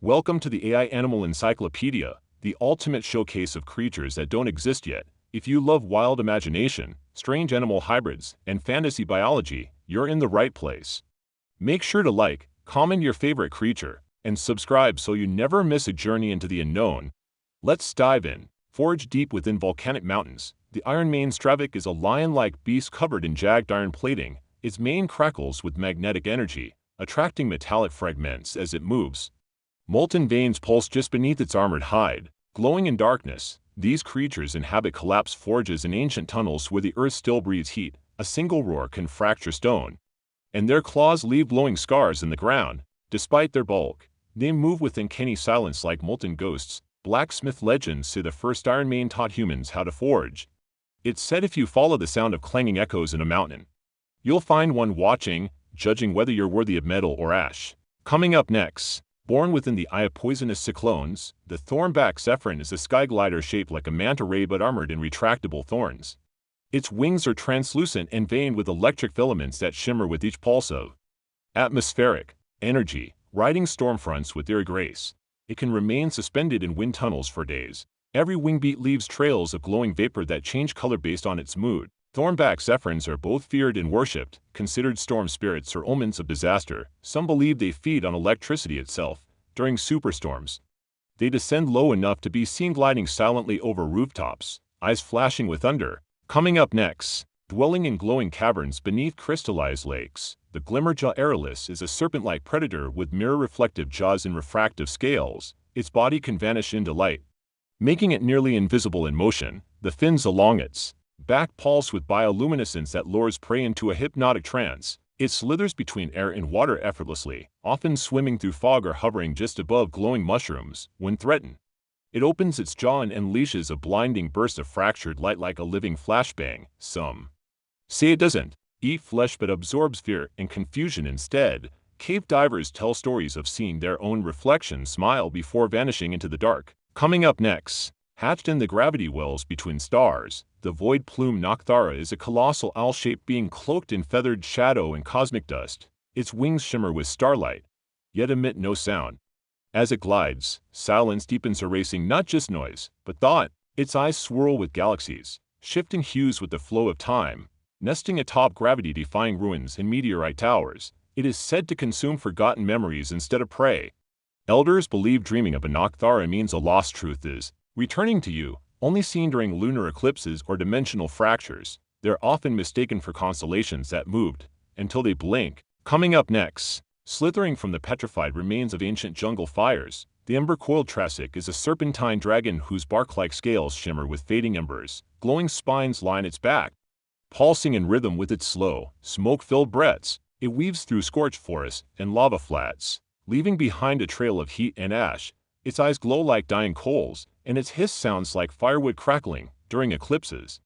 Welcome to the AI Animal Encyclopedia, the ultimate showcase of creatures that don't exist yet. If you love wild imagination, strange animal hybrids, and fantasy biology, you're in the right place. Make sure to like, comment your favorite creature, and subscribe so you never miss a journey into the unknown. Let's dive in. Forged deep within volcanic mountains, the iron maned Stravik is a lion-like beast covered in jagged iron plating. Its mane crackles with magnetic energy, attracting metallic fragments as it moves. Molten veins pulse just beneath its armored hide. Glowing in darkness, these creatures inhabit collapsed forges and ancient tunnels where the earth still breathes heat. A single roar can fracture stone. And their claws leave glowing scars in the ground. Despite their bulk, they move with uncanny silence like molten ghosts. Blacksmith legends say the first Iron Man taught humans how to forge. It's said if you follow the sound of clanging echoes in a mountain, you'll find one watching, judging whether you're worthy of metal or ash. Coming up next, born within the eye of poisonous cyclones, the thornback zephyrin is a sky glider shaped like a manta ray but armored in retractable thorns. Its wings are translucent and veined with electric filaments that shimmer with each pulse of atmospheric energy, riding storm fronts with their grace. It can remain suspended in wind tunnels for days. Every wing beat leaves trails of glowing vapor that change color based on its mood. Thornback zephyrins are both feared and worshipped, considered storm spirits or omens of disaster. Some believe they feed on electricity itself. During superstorms, they descend low enough to be seen gliding silently over rooftops, eyes flashing with thunder. Coming up next, dwelling in glowing caverns beneath crystallized lakes, the Glimmerjaw aerilis is a serpent-like predator with mirror-reflective jaws and refractive scales. Its body can vanish into light, making it nearly invisible in motion. The fins along its back pulse with bioluminescence that lures prey into a hypnotic trance. It slithers between air and water effortlessly, often swimming through fog or hovering just above glowing mushrooms. When threatened, it opens its jaw and unleashes a blinding burst of fractured light like a living flashbang. Some say it doesn't eat flesh but absorbs fear and confusion instead. Cave divers tell stories of seeing their own reflection smile before vanishing into the dark. Coming up next, hatched in the gravity wells between stars, the void plume Nocthara is a colossal owl-shaped being cloaked in feathered shadow and cosmic dust. Its wings shimmer with starlight, yet emit no sound. As it glides, silence deepens, erasing not just noise, but thought. Its eyes swirl with galaxies, shifting hues with the flow of time. Nesting atop gravity-defying ruins and meteorite towers, it is said to consume forgotten memories instead of prey. Elders believe dreaming of a Nocthara means a lost truth is returning to you, only seen during lunar eclipses or dimensional fractures. They're often mistaken for constellations that moved until they blink. Coming up next, slithering from the petrified remains of ancient jungle fires, the ember-coiled Triassic is a serpentine dragon whose bark-like scales shimmer with fading embers. Glowing spines line its back, pulsing in rhythm with its slow, smoke-filled breaths. It weaves through scorched forests and lava flats, leaving behind a trail of heat and ash. Its eyes glow like dying coals, and its hiss sounds like firewood crackling during eclipses.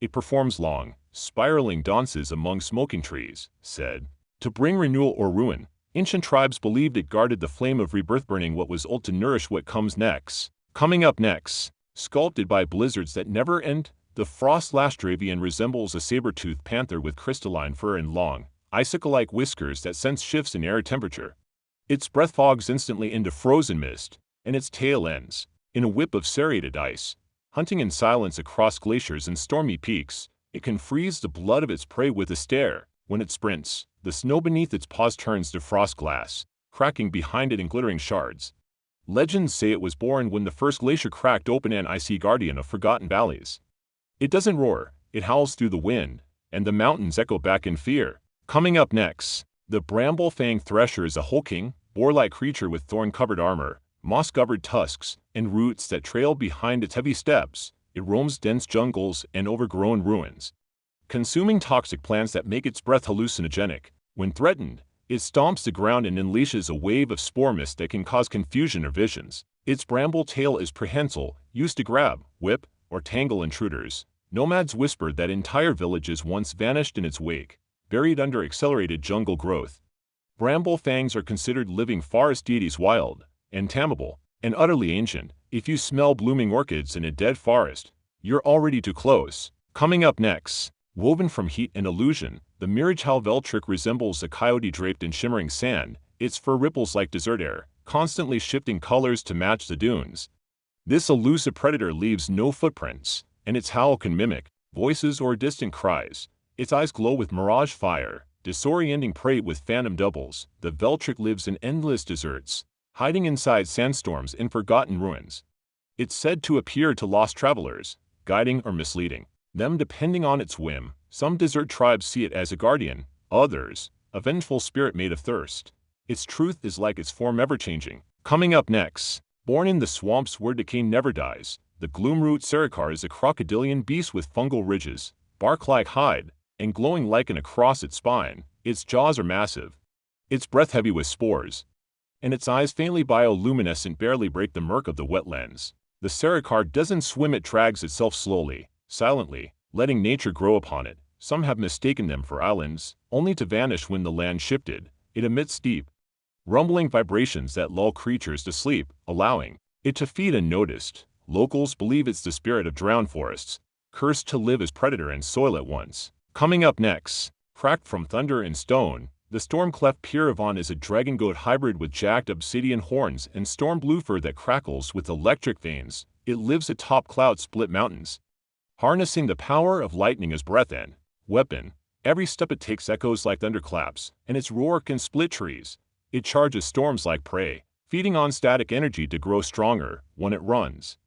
It performs long, spiraling dances among smoking trees, said to bring renewal or ruin. Ancient tribes believed it guarded the flame of rebirth, burning what was old to nourish what comes next. Coming up next, sculpted by blizzards that never end, the frost-lashed Dravian resembles a saber-toothed panther with crystalline fur and long, icicle-like whiskers that sense shifts in air temperature. Its breath fogs instantly into frozen mist, and its tail ends in a whip of serrated ice. Hunting in silence across glaciers and stormy peaks, it can freeze the blood of its prey with a stare. When it sprints, the snow beneath its paws turns to frost glass, cracking behind it in glittering shards. Legends say it was born when the first glacier cracked open, an icy guardian of forgotten valleys. It doesn't roar, it howls through the wind, and the mountains echo back in fear. Coming up next, the bramble-fanged thresher is a hulking, boar-like creature with thorn-covered armor, moss-covered tusks, and roots that trail behind its heavy steps. It roams dense jungles and overgrown ruins, consuming toxic plants that make its breath hallucinogenic. When threatened, it stomps the ground and unleashes a wave of spore mist that can cause confusion or visions. Its bramble tail is prehensile, used to grab, whip, or tangle intruders. Nomads whisper that entire villages once vanished in its wake, buried under accelerated jungle growth. Bramble fangs are considered living forest deities, wild and tameable, and utterly ancient. If you smell blooming orchids in a dead forest, you're already too close. Coming up next, woven from heat and illusion, the Mirage Halveltric resembles a coyote draped in shimmering sand. Its fur ripples like desert air, constantly shifting colors to match the dunes. This elusive predator leaves no footprints, and its howl can mimic voices or distant cries. Its eyes glow with mirage fire, disorienting prey with phantom doubles. The Veltric lives in endless deserts, hiding inside sandstorms and forgotten ruins. It's said to appear to lost travelers, guiding or misleading them depending on its whim. Some desert tribes see it as a guardian, others, a vengeful spirit made of thirst. Its truth is like its form ever-changing. Coming up next, born in the swamps where decay never dies, the gloomroot Sericar is a crocodilian beast with fungal ridges, bark-like hide, and glowing lichen across its spine. Its jaws are massive, its breath heavy with spores, and its eyes faintly bioluminescent barely break the murk of the wetlands. The Sericar doesn't swim, it drags itself slowly, silently, letting nature grow upon it. Some have mistaken them for islands, only to vanish when the land shifted. It emits deep, rumbling vibrations that lull creatures to sleep, allowing it to feed unnoticed. Locals believe it's the spirit of drowned forests, cursed to live as predator and soil at once. Coming up next, cracked from thunder and stone, the storm-cleft Piravon is a dragon goat hybrid with jagged obsidian horns and storm blue fur that crackles with electric veins. It lives atop cloud-split mountains, harnessing the power of lightning as breath and weapon. Every step it takes echoes like thunderclaps, and its roar can split trees. It charges storms like prey, feeding on static energy to grow stronger. When it runs,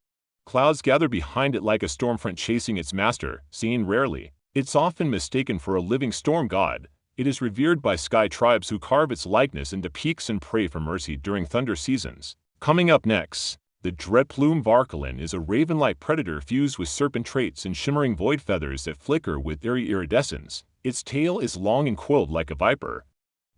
clouds gather behind it like a stormfront chasing its master. Seen rarely, it's often mistaken for a living storm god. It is revered by sky tribes who carve its likeness into peaks and pray for mercy during thunder seasons. Coming up next, the Dreadplume Varkalin is a raven-like predator fused with serpent traits and shimmering void feathers that flicker with eerie iridescence. Its tail is long and coiled like a viper,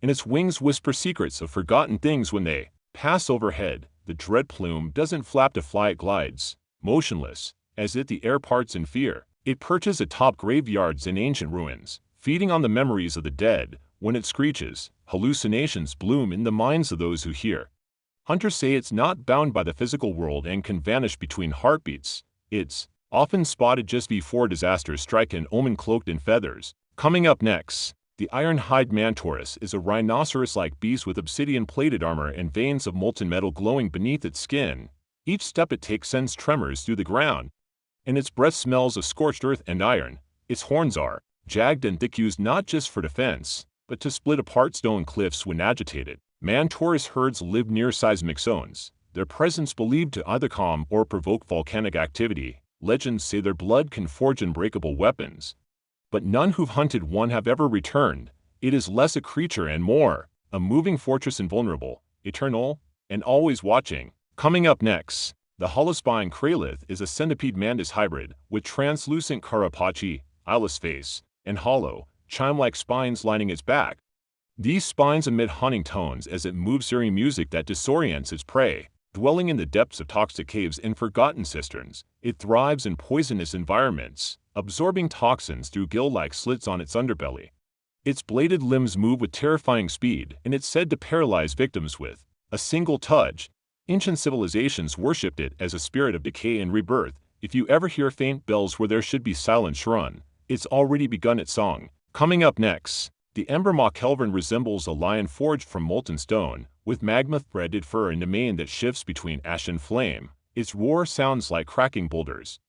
and its wings whisper secrets of forgotten things when they pass overhead. The Dreadplume doesn't flap to fly, it glides, motionless, as if the air parts in fear. It perches atop graveyards and ancient ruins, feeding on the memories of the dead. When it screeches, hallucinations bloom in the minds of those who hear. Hunters say it's not bound by the physical world and can vanish between heartbeats. It's often spotted just before disasters strike, an omen cloaked in feathers. Coming up next, the Ironhide Mantaurus is a rhinoceros-like beast with obsidian-plated armor and veins of molten metal glowing beneath its skin. Each step it takes sends tremors through the ground, and its breath smells of scorched earth and iron. Its horns are jagged and thick, used not just for defense, but to split apart stone cliffs when agitated. Mantaurus herds live near seismic zones, their presence believed to either calm or provoke volcanic activity. Legends say their blood can forge unbreakable weapons, but none who've hunted one have ever returned. It is less a creature and more a moving fortress, invulnerable, eternal, and always watching. Coming up next, the Holospine Kralith is a centipede mantis hybrid with translucent carapace, eyeless face, and hollow, chime-like spines lining its back. These spines emit haunting tones as it moves, eerie music that disorients its prey. Dwelling in the depths of toxic caves and forgotten cisterns, it thrives in poisonous environments, absorbing toxins through gill-like slits on its underbelly. Its bladed limbs move with terrifying speed, and it's said to paralyze victims with a single touch. Ancient civilizations worshipped it as a spirit of decay and rebirth. If you ever hear faint bells where there should be silence, run. It's already begun its song. Coming up next, the Embermaw Kelvin resembles a lion forged from molten stone, with magma-threaded fur and a mane that shifts between ash and flame. Its roar sounds like cracking boulders,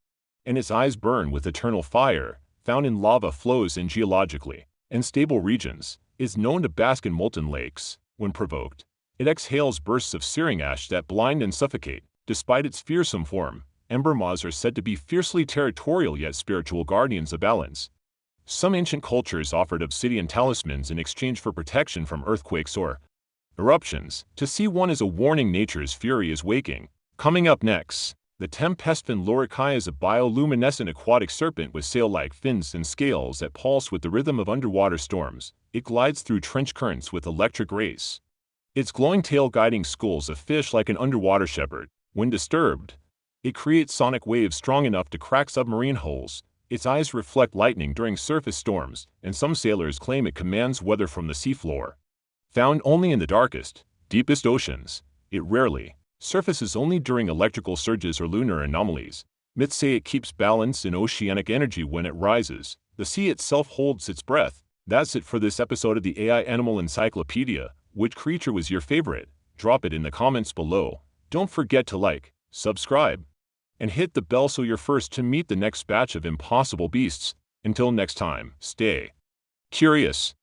and its eyes burn with eternal fire. Found in lava flows in geologically unstable regions, is known to bask in molten lakes. When provoked, it exhales bursts of searing ash that blind and suffocate. Despite its fearsome form, Embermaws are said to be fiercely territorial yet spiritual guardians of balance. Some ancient cultures offered obsidian talismans in exchange for protection from earthquakes or eruptions. To see one is a warning nature's fury is waking. Coming up next, the Tempestfin loricae is a bioluminescent aquatic serpent with sail-like fins and scales that pulse with the rhythm of underwater storms. It glides through trench currents with electric grace, its glowing tail guiding schools of fish like an underwater shepherd. When disturbed, it creates sonic waves strong enough to crack submarine hulls. Its eyes reflect lightning during surface storms, and some sailors claim it commands weather from the seafloor. Found only in the darkest, deepest oceans, it rarely surfaces only during electrical surges or lunar anomalies. Myths say it keeps balance in oceanic energy when it rises. The sea itself holds its breath. That's it for this episode of the AI Animal Encyclopedia. Which creature was your favorite? Drop it in the comments below. Don't forget to like, subscribe, and hit the bell so you're first to meet the next batch of impossible beasts. Until next time, stay curious.